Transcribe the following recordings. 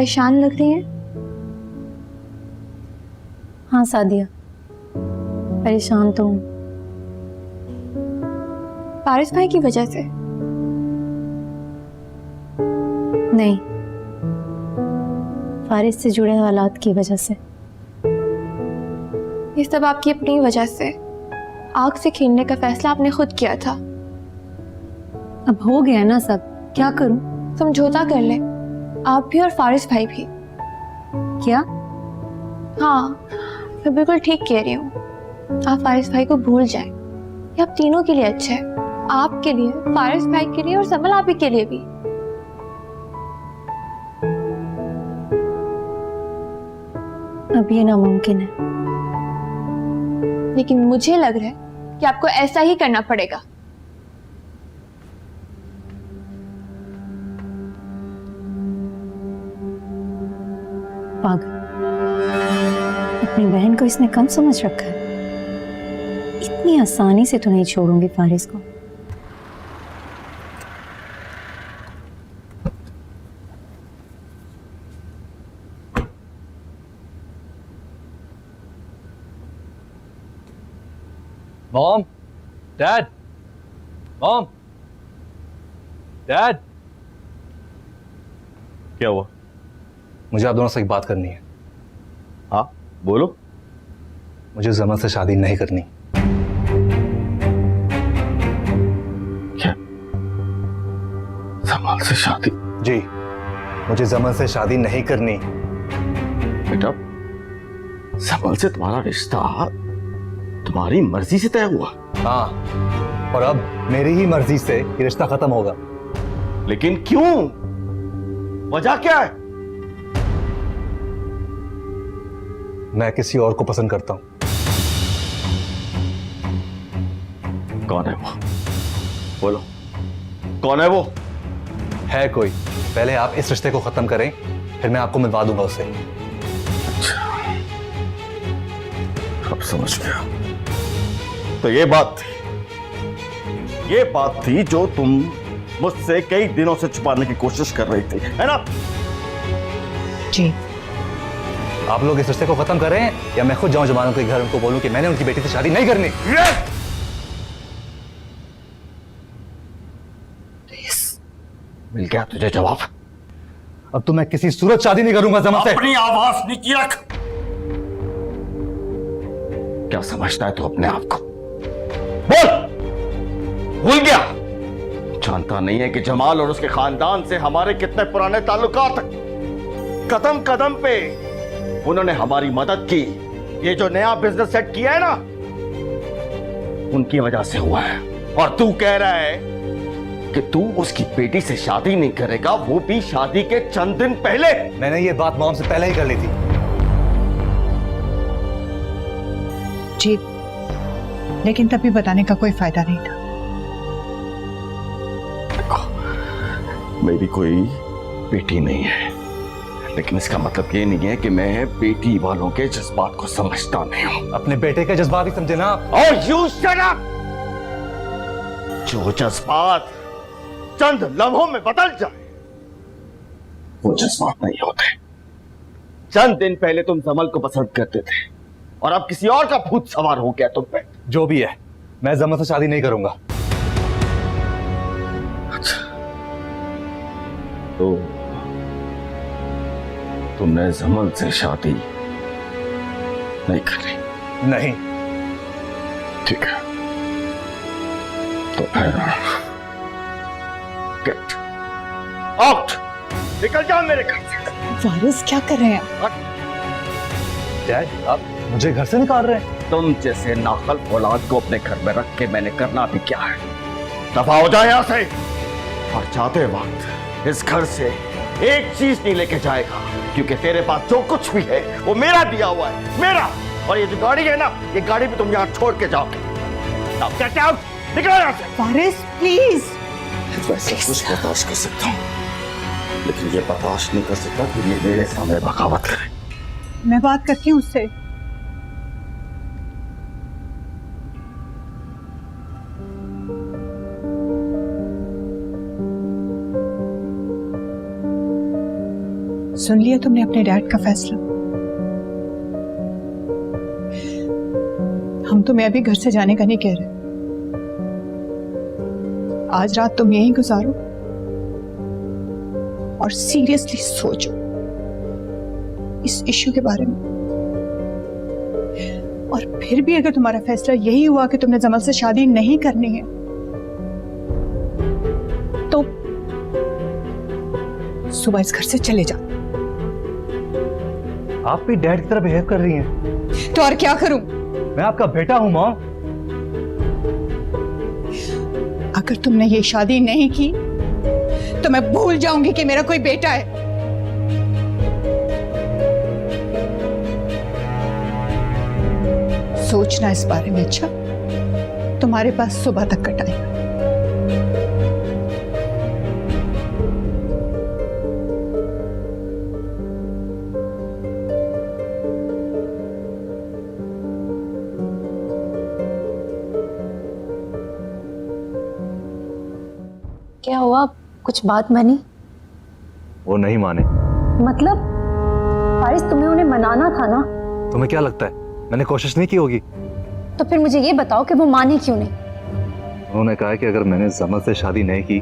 परेशान लग रही हैं। हाँ सादिया, परेशान तो हूँ। फारिस भाई की वजह से? नहीं, फारिस से जुड़े हालात की वजह से। ये सब आपकी अपनी वजह से। आग से खेलने का फैसला आपने खुद किया था। अब हो गया ना सब, क्या करूं? समझौता कर ले, आप भी और फारिस भाई भी। क्या? हाँ, मैं बिल्कुल ठीक कह रही हूँ। आप फारिस भाई को भूल जाएं। ये आप तीनों के लिए अच्छा है, आपके लिए, फारिस भाई के लिए और समल आप ही के लिए भी। अब ये नामुमकिन है। लेकिन मुझे लग रहा है कि आपको ऐसा ही करना पड़ेगा। पागल, अपनी बहन को इसने कम समझ रखा है। इतनी आसानी से तो नहीं छोड़ूंगी फारिस को। Mom, dad, mom, dad. क्या हुआ? मुझे आप दोनों से एक बात करनी है। हाँ बोलो। मुझे जमल से शादी नहीं करनी। क्या? जमाल से शादी? जी, मुझे जमल से शादी नहीं करनी। बेटा, जमाल से तुम्हारा रिश्ता तुम्हारी मर्जी से तय हुआ? हाँ, और अब मेरी ही मर्जी से ये रिश्ता खत्म होगा। लेकिन क्यों? वजह क्या है? मैं किसी और को पसंद करता हूं। कौन है वो? बोलो, कौन है वो? है कोई, पहले आप इस रिश्ते को खत्म करें, फिर मैं आपको मिलवा दूंगा उससे। अच्छा, अब समझ गया। तो ये बात थी जो तुम मुझसे कई दिनों से छुपाने की कोशिश कर रही थी, है ना? जी। आप लोग इस रिश्ते को खत्म करें या मैं खुद जाऊं जमानों के घर, उनको बोलूं कि मैंने उनकी बेटी से शादी नहीं करनी। मिल गया तुझे जवाब? अब तो मैं किसी सूरत शादी नहीं करूंगा जमा से। अपनी आवाज नीचे रख। क्या समझता है तू अपने आप को? बोल, भूल गया? जानता नहीं है कि जमाल और उसके खानदान से हमारे कितने पुराने ताल्लुकात। कदम कदम पे उन्होंने हमारी मदद की। ये जो नया बिजनेस सेट किया है ना, उनकी वजह से हुआ है। और तू कह रहा है कि तू उसकी बेटी से शादी नहीं करेगा, वो भी शादी के चंद दिन पहले। मैंने ये बात मॉम से पहले ही कर ली थी। जी, लेकिन तभी बताने का कोई फायदा नहीं था। मेरी कोई बेटी नहीं है, लेकिन इसका मतलब ये नहीं है कि मैं बेटी वालों के जज्बात को समझता नहीं हूं। अपने बेटे के जज्बात ही समझे ना आप। और यू शट अप! जो जज्बात चंद लम्हों में बदल जाए, वो जज्बात नहीं होते। चंद दिन पहले तुम जमल को पसंद करते थे और अब किसी और का भूत सवार हो गया तुम पे। जो भी है, मैं जमल से शादी नहीं करूंगा। अच्छा, तो तुमने जमल से शादी नहीं करी? नहीं। ठीक है, तो फिर गेट आउट, निकल जाओ मेरे घर से। वारिस क्या कर रहे हैं? डैड, आप मुझे घर से निकाल रहे हैं? तुम जैसे नाखल औलाद को अपने घर में रख के मैंने करना भी क्या है? दफा हो जाए यहां से। और जाते वक्त इस घर से एक चीज नहीं लेके जाएगा, क्योंकि तेरे पास जो कुछ भी है वो मेरा दिया हुआ है, मेरा। और ये जो गाड़ी है ना, ये गाड़ी भी तुम यहां छोड़ के जाओगे। अब गेट आउट, निकलो यहां से। वारिस प्लीज। वैसे कुछ बर्दाश्त कर सकता हूं, लेकिन ये बर्दाश्त नहीं कर सकता कि ये मेरे सामने बगावत करे। मैं बात करती हूँ उससे। सुन लिया तुमने अपने डैड का फैसला? हम तुम्हें अभी घर से जाने का नहीं कह रहे। आज रात तुम यहीं गुजारो और सीरियसली सोचो इस इश्यू के बारे में। और फिर भी अगर तुम्हारा फैसला यही हुआ कि तुमने जमल से शादी नहीं करनी है, तो सुबह इस घर से चले जाओ। आप भी डैड की तरह बिहेव कर रही हैं। तो और क्या करूं? मैं आपका बेटा हूं माँ। अगर तुमने ये शादी नहीं की तो मैं भूल जाऊंगी कि मेरा कोई बेटा है। सोचना इस बारे में। अच्छा, तुम्हारे पास सुबह तक का टाइम है। क्या हुआ, कुछ बात बनी? वो नहीं माने। मतलब फारिस, तुम्हें उन्हें मनाना था ना? तुम्हें क्या लगता है मैंने कोशिश नहीं की होगी? तो फिर मुझे ये बताओ कि वो माने क्यों नहीं? उन्होंने कहा कि अगर मैंने जमल से शादी नहीं की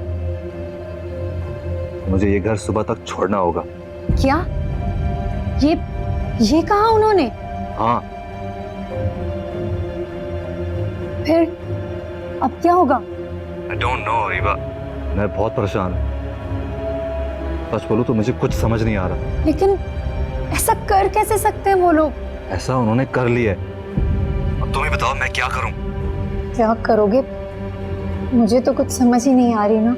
तो मुझे ये घर सुबह तक छोड़ना होगा। क्या? ये कहा उन्होंने? हाँ। फिर अब क्या होगा? I don't know, Rewa. मैं बहुत परेशान हूँ। सच बोलूं तो मुझे कुछ समझ नहीं आ रहा। लेकिन ऐसा कर कैसे सकते हैं वो लोग? ऐसा उन्होंने कर लिया है। अब तुम ही बताओ मैं क्या करूं? क्या करोगे? मुझे तो कुछ समझ ही नहीं आ रही ना।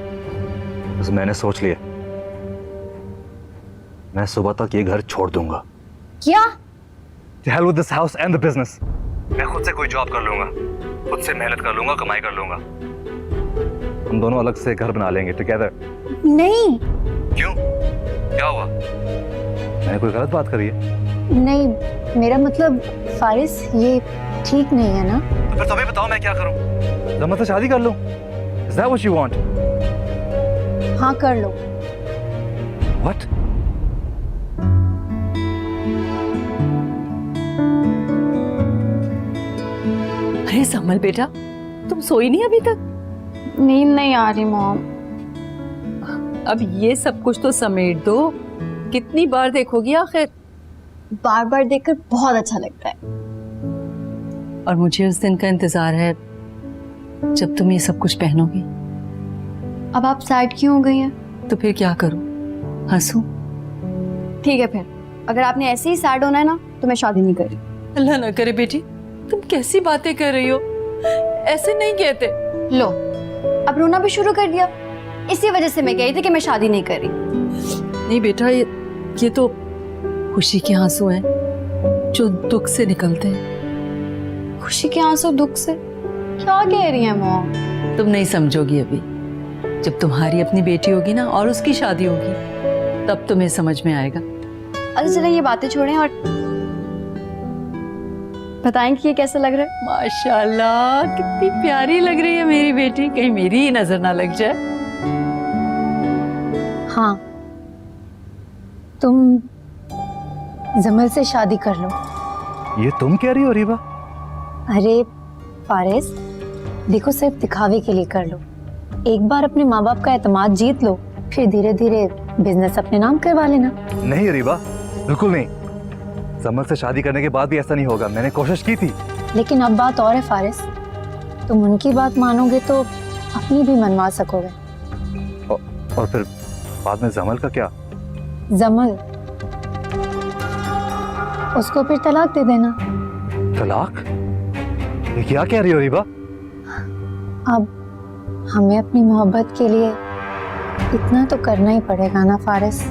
बस मैंने सोच लिया, मैं सुबह तक ये घर छोड़ दूंगा। क्या? The hell with this house and the business। मैं खुद से कोई जॉब कर लूंगा, खुद से मेहनत कर लूंगा, कमाई कर लूंगा। हम दोनों अलग से घर बना लेंगे टुगेदर। नहीं। क्यों? क्या हुआ? मैंने कोई गलत बात करी है? नहीं, मेरा मतलब फारिस, ये ठीक नहीं है ना? तो फिर तुम्हें बताओ मैं क्या करूं? जमल से शादी कर लूं? Is that what you want? हाँ, कर लो। What? अरे समल बेटा, तुम सोई नहीं अभी तक? नींद नहीं आ रही मॉम। अब ये सब कुछ तो समेट दो। कितनी बार देखोगी आखिर? बार बार देखकर बहुत अच्छा लगता है। और मुझे उस दिन का इंतजार है जब तुम ये सब कुछ पहनोगी। अब आप सैड क्यों हो गई हैं? तो फिर क्या करूं? हंसूं? ठीक है, फिर अगर आपने ऐसे ही सैड होना है ना तो मैं शादी नहीं कर रही। अल्लाह ना करे बेटी, तुम कैसी बातें कर रही हो? ऐसे नहीं कहते। लो, अब रोना भी शुरू कर दिया। इसी वजह से मैं कह रही थी कि मैं शादी नहीं कर रही। नहीं बेटा, ये तो खुशी के आंसू हैं जो दुख से निकलते हैं। खुशी के आंसू दुख से? क्या कह रही हैं मॉम? तुम नहीं समझोगी अभी। जब तुम्हारी अपनी बेटी होगी ना और उसकी शादी होगी, तब तुम्हें समझ में आएगा। अच्छा चलें, ये बातें छोड़ें और बताएं कि ये कैसा लग रहा है। माशाल्लाह, कितनी प्यारी लग रही है मेरी बेटी। कहीं मेरी ही नजर ना लग जाए। हाँ, तुम जमल से शादी कर लो। ये तुम कह रही हो रीवा? अरे फारिस, देखो, सिर्फ दिखावे के लिए कर लो। एक बार अपने माँ बाप का एतमाद जीत लो, फिर धीरे धीरे बिजनेस अपने नाम करवा लेना। नहीं रीवा, बिल्कुल नहीं। जमल से शादी करने के बाद भी ऐसा नहीं होगा। मैंने कोशिश की थी। लेकिन अब बात और है फारिस, तुम उनकी बात मानोगे तो अपनी भी मनवा सकोगे। और फिर बाद में जमल का क्या? जमल, उसको फिर तलाक दे देना। तलाक? ये क्या कह रही हो रीवा? अब हमें अपनी मोहब्बत के लिए इतना तो करना ही पड़ेगा ना फारिस।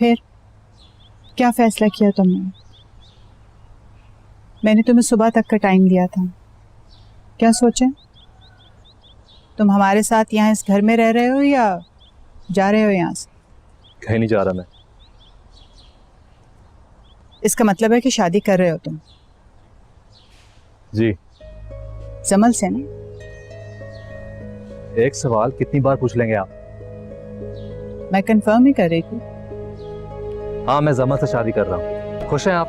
फिर क्या फैसला किया तुमने? मैंने तुम्हें सुबह तक का टाइम दिया था, क्या सोचे? तुम हमारे साथ यहाँ इस घर में रह रहे हो या जा रहे हो यहाँ से? कहीं नहीं जा रहा मैं। इसका मतलब है कि शादी कर रहे हो तुम जी। जमल से ना? एक सवाल कितनी बार पूछ लेंगे आप? मैं कंफर्म ही कर रही थी। हाँ, मैं जमल से शादी कर रहा हूँ। खुश हैं आप?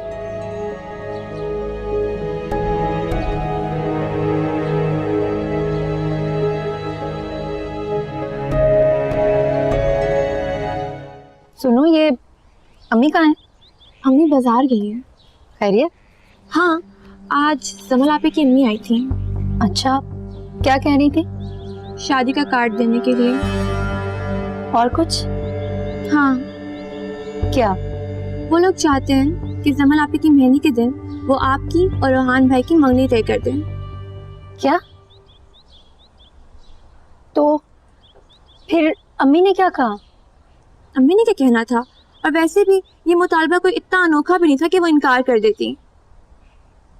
सुनो, ये अम्मी कहाँ है? अम्मी बाजार गई है। खैरियत? हाँ, आज जमल आपी की अम्मी आई थी अच्छा, क्या कह रही थी? शादी का कार्ड देने के लिए। और कुछ? हाँ, क्या? वो लोग चाहते हैं कि जमल आपी की मेहंदी के दिन वो आपकी और रोहान भाई की मंगनी तय कर दें। क्या? तो फिर अम्मी ने क्या कहा? अम्मी ने क्या कहना था, और वैसे भी ये मुतालबा कोई इतना अनोखा भी नहीं था कि वो इनकार कर देती।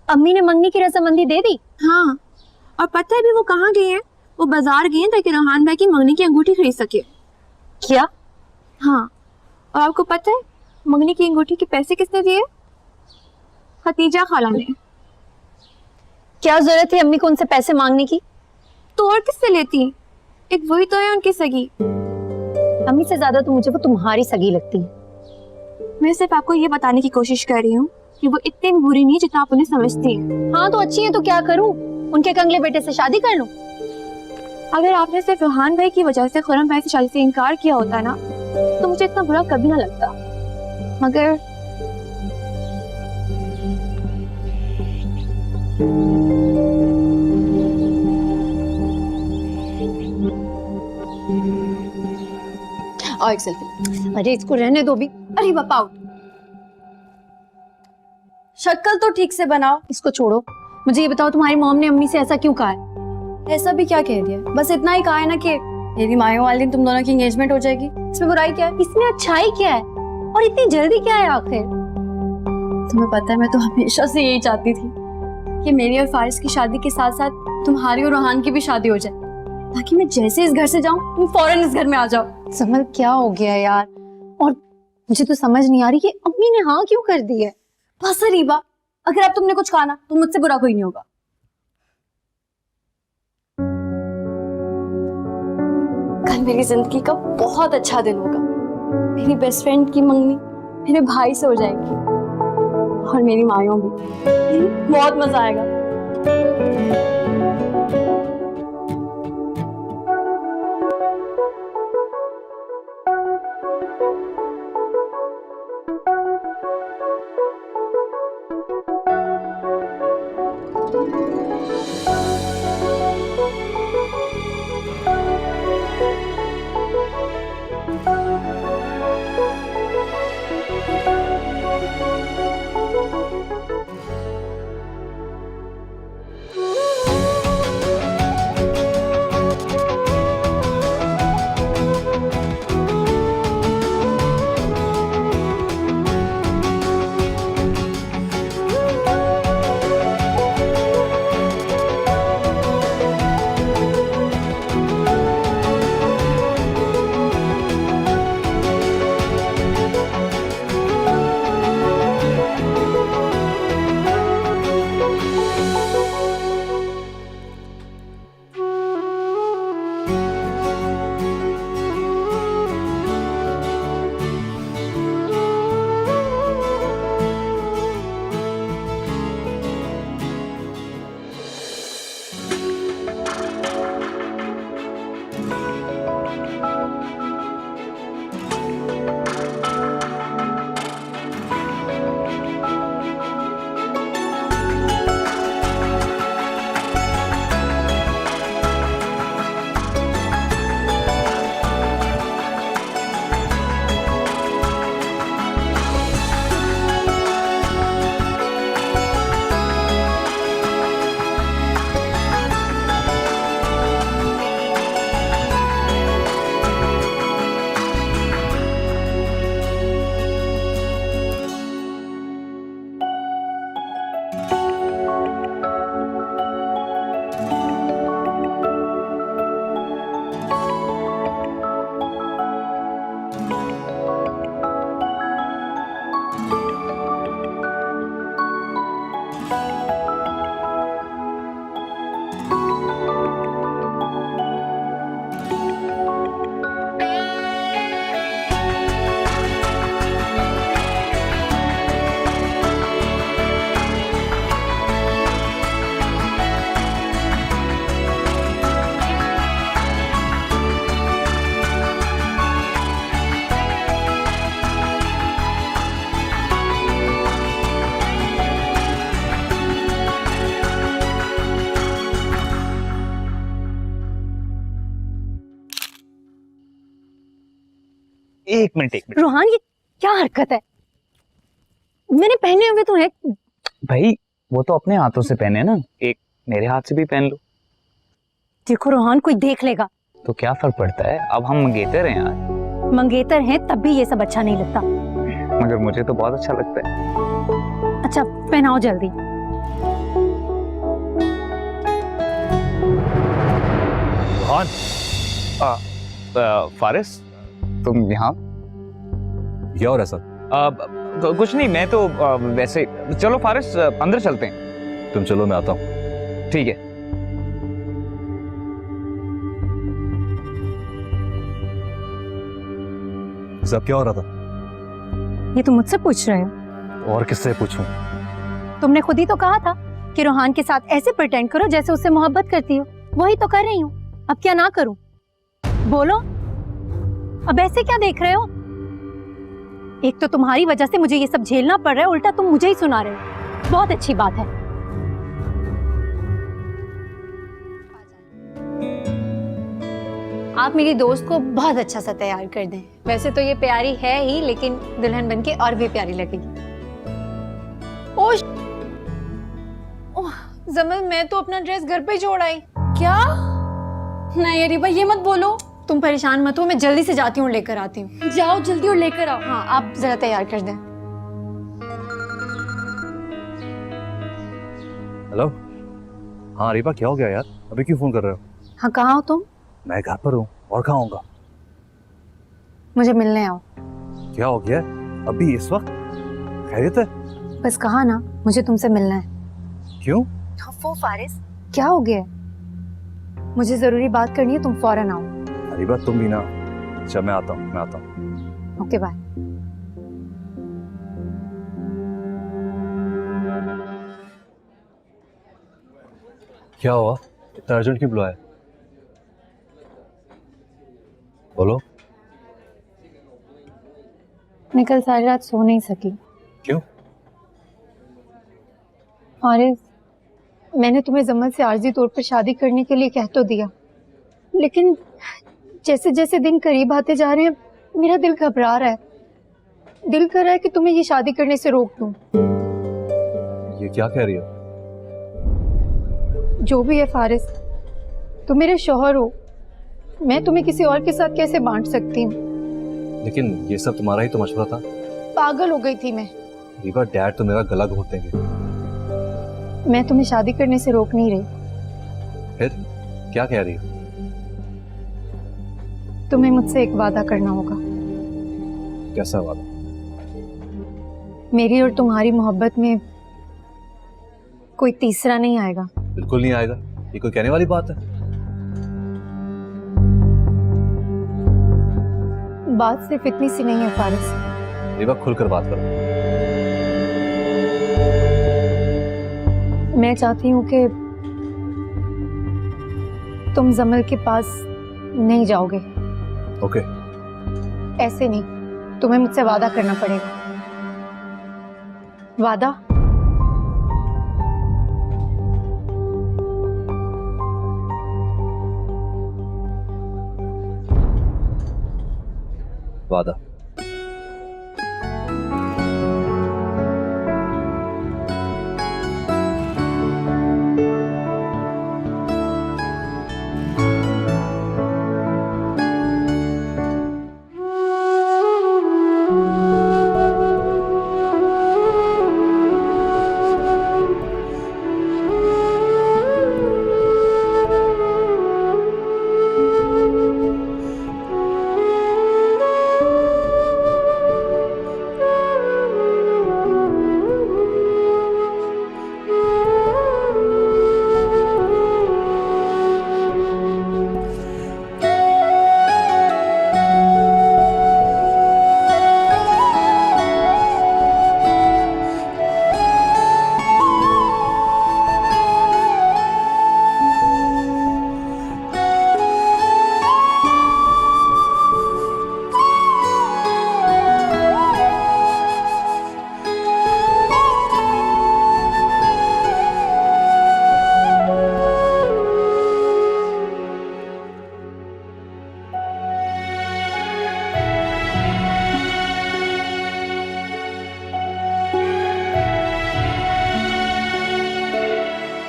अम्मी ने मंगनी की रस्मबंदी दे दी? हाँ, और पता है भी वो कहाँ गई हैं? वो बाजार गई हैं ताकि रोहान भाई की मंगनी की अंगूठी खरीद सके। क्या? हाँ, और आपको पता है मंगनी की अंगूठी के पैसे किसने दिए? खतीजा खाला ने। क्या जरूरत थी अम्मी को उनसे पैसे मांगने की? तो और किससे लेती? एक वही तो है उनकी सगी। अम्मी से ज्यादा तो मुझे वो तुम्हारी सगी लगती है। मैं सिर्फ आपको ये बताने की कोशिश कर रही हूँ कि वो इतनी बुरी नहीं जितना आप उन्हें समझती हैं। हाँ तो अच्छी है, तो क्या करूं? उनके कंगले बेटे से शादी कर लूं? अगर आपने सिर्फ रोहान भाई की वजह से खुरम भाई से शादी से इनकार किया होता ना, तो मुझे इतना बुरा कभी ना लगता। मगर और एक सेल्फी। अरे इसको रहने दो भी। अरे बापा आउट। शक्ल तो ठीक से बनाओ। इसको छोड़ो, मुझे ये बताओ तुम्हारी मॉम ने अम्मी से ऐसा क्यों कहा है? ऐसा भी क्या कह दिया? बस इतना ही कहा है ना कि मेरी मायों वाले दिन तुम दोनों की एंगेजमेंट हो जाएगी। इसमें बुराई क्या है? इसमें अच्छाई क्या है? और इतनी जल्दी क्या है आखिर? तुम्हें पता है मैं तो हमेशा से यही चाहती थी कि मेरी और फारिस की शादी के साथ साथ तुम्हारी और रोहान की भी शादी हो जाए, ताकि मैं जैसे इस घर से जाऊं तुम फौरन इस घर में आ जाओ। समझ क्या हो गया यार? और मुझे तो समझ नहीं आ रही कि अम्मी ने हाँ क्यों कर दी है। बस रीबा, अगर अब तुमने कुछ कहा ना तो मुझसे बुरा कोई नहीं होगा। कल मेरी जिंदगी का बहुत अच्छा दिन होगा। मेरी बेस्ट फ्रेंड की मंगनी मेरे भाई से हो जाएगी और मेरी मायों भी। बहुत मजा आएगा। एक मिनट रोहान, ये क्या हरकत है? मैंने पहने हुए तो है। भाई वो तो अपने हाथों से पहने ना, एक मेरे हाथ से भी पहन लो। देखो रोहान, कोई देख लेगा। तो क्या फर्क पड़ता है, अब हम मंगेतर हैं यार। मंगेतर हैं तब भी ये सब अच्छा नहीं लगता। मगर मुझे तो बहुत अच्छा लगता है। अच्छा पहनाओ जल्दी। रोहान, फारिस तुम यहाँ? क्या हो रहा है सर? कुछ नहीं, मैं तो वैसे। चलो फारिस अंदर चलते हैं। तुम चलो, मैं आता हूँ। ठीक है। सब क्या हो रहा था? ये तुम मुझसे पूछ रहे हो? और किससे पूछूं? तुमने खुद ही तो कहा था कि रोहान के साथ ऐसे प्रिटेंड करो जैसे उससे मोहब्बत करती हो। वही तो कर रही हूँ, अब क्या ना करूं? बोलो, अब ऐसे क्या देख रहे हो? एक तो तुम्हारी वजह से मुझे ये सब झेलना पड़ रहा है, उल्टा तुम मुझे ही सुना रहे हो। बहुत अच्छी बात है। आप मेरी दोस्त को बहुत अच्छा सा तैयार कर दें। वैसे तो ये प्यारी है ही, लेकिन दुल्हन बनके और भी प्यारी लगेगी। ओह जमल, मैं तो अपना ड्रेस घर पे ही छोड़ आई। क्या? नहीं रिबा, ये मत बोलो। तुम परेशान मत हो, मैं जल्दी से जाती हूँ, लेकर आती हूँ। जाओ जल्दी और लेकर आओ। हाँ, आप जरा तैयार कर दें। हेलो। हाँ रीबा, क्या हो गया यार? अभी क्यों फोन कर रहे हो? हाँ, कहाँ हो तुम? मैं घर पर हूँ, और कहाँ होऊंगा? मुझे मिलने आओ। क्या हो गया अभी इस वक्त? खैरियत है? बस कहा ना, मुझे तुमसे मिलना है। क्यों? वो फारिस, क्या हो गया? मुझे जरूरी बात करनी है, तुम फौरन आओ। रीबा तुम भी ना। अच्छा मैं आता हूँ। Okay bye. क्या हुआ? इतना अर्जेंट क्यों बुलाया? बोलो। मैं कल सारी रात सो नहीं सकी। क्यों? फारिस, मैंने तुम्हें जमल से आर्जी तौर पर शादी करने के लिए कह तो दिया, लेकिन जैसे जैसे दिन करीब आते जा रहे हैं मेरा दिल घबरा रहा है। दिल कर रहा है कि तुम्हें ये शादी करने से रोक दूं। ये क्या कह रही हो? जो भी है फारिस, तुम मेरे शौहर हो, मैं तुम्हें किसी और के साथ कैसे बांट सकती हूँ? लेकिन ये सब तुम्हारा ही तो मशवरा था। पागल हो गई थी मैं। रीबा, डैड तो मेरा गला घोट देंगे। मैं तुम्हें शादी करने से रोक नहीं रही। फिर क्या कह रही हो? तुम्हें मुझसे एक वादा करना होगा। कैसा वादा? मेरी और तुम्हारी मोहब्बत में कोई तीसरा नहीं आएगा। बिल्कुल नहीं आएगा। ये कोई कहने वाली बात है? बात सिर्फ इतनी सी नहीं है फारिस। रीबा, खुलकर बात करो। मैं चाहती हूँ कि तुम जमल के पास नहीं जाओगे। ओके। ऐसे नहीं, तुम्हें मुझसे वादा करना पड़ेगा। वादा? वादा।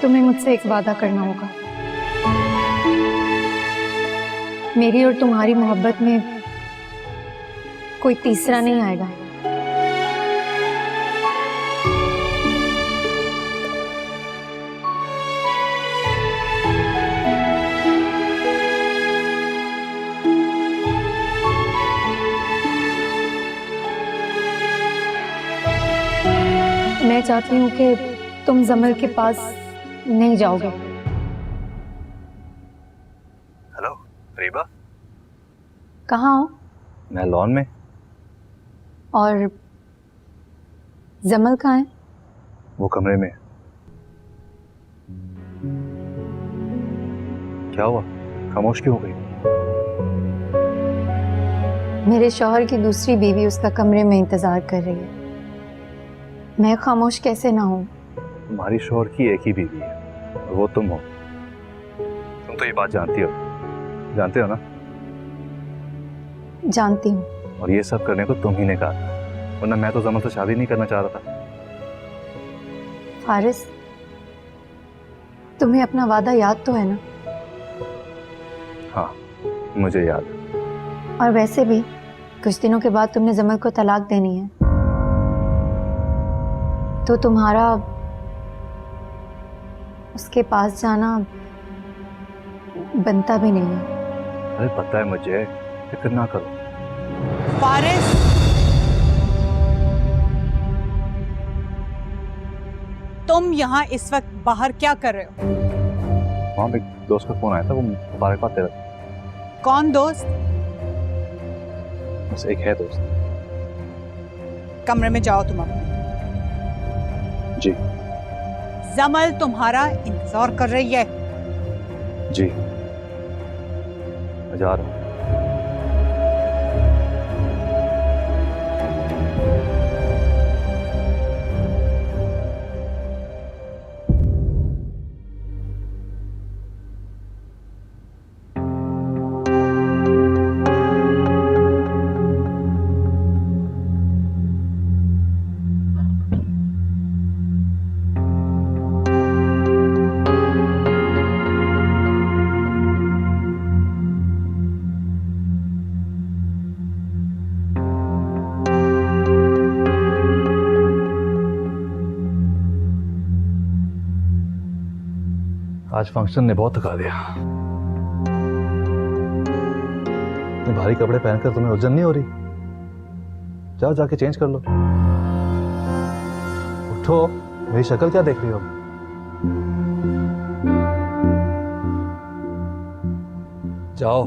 तुम्हें मुझसे एक वादा करना होगा। मेरी और तुम्हारी मोहब्बत में कोई तीसरा नहीं आएगा। मैं चाहती हूँ कि तुम जमल के पास नहीं जाओगे। हेलो रीबा, कहाँ हो? मैं लॉन में। और जमल कहाँ है? वो कमरे में। क्या हुआ, खामोश क्यों हो गई? मेरे शौहर की दूसरी बीवी उसका कमरे में इंतजार कर रही है। मैं खामोश कैसे ना हूँ? तुम्हारी शौहर की एक ही बीवी है और वो तुम हो। तुम तो ये बात जानती हो ना? जानती हूँ। और ये सब करने को तुम ही ने कहा था, वरना मैं तो जमल से शादी नहीं करना चाह रहा था। फारिस, तुम्हें अपना वादा याद तो है ना? हाँ, मुझे याद है। और वैसे भी कुछ दिनों के बाद तुमने जमल को तलाक देनी है, तो तुम्हारा उसके पास जाना बनता भी नहीं है। अरे पता है मुझे, फिक्र ना करो। फारिस, तुम यहाँ इस वक्त बाहर क्या कर रहे हो? वहाँ पे एक दोस्त का फोन आया था, वो मुबारक बात दे रहा था। कौन दोस्त? बस एक है दोस्त। कमरे में जाओ तुम अपने। जी। जमल तुम्हारा इंतजार कर रही है। जी, मैं जा रहा हूँ। आज फंक्शन ने बहुत थका दिया। इतने भारी कपड़े पहनकर तुम्हें उलझन नहीं हो रही? जाओ जाके चेंज कर लो। उठो, मेरी शक्ल क्या देख रही हो? जाओ।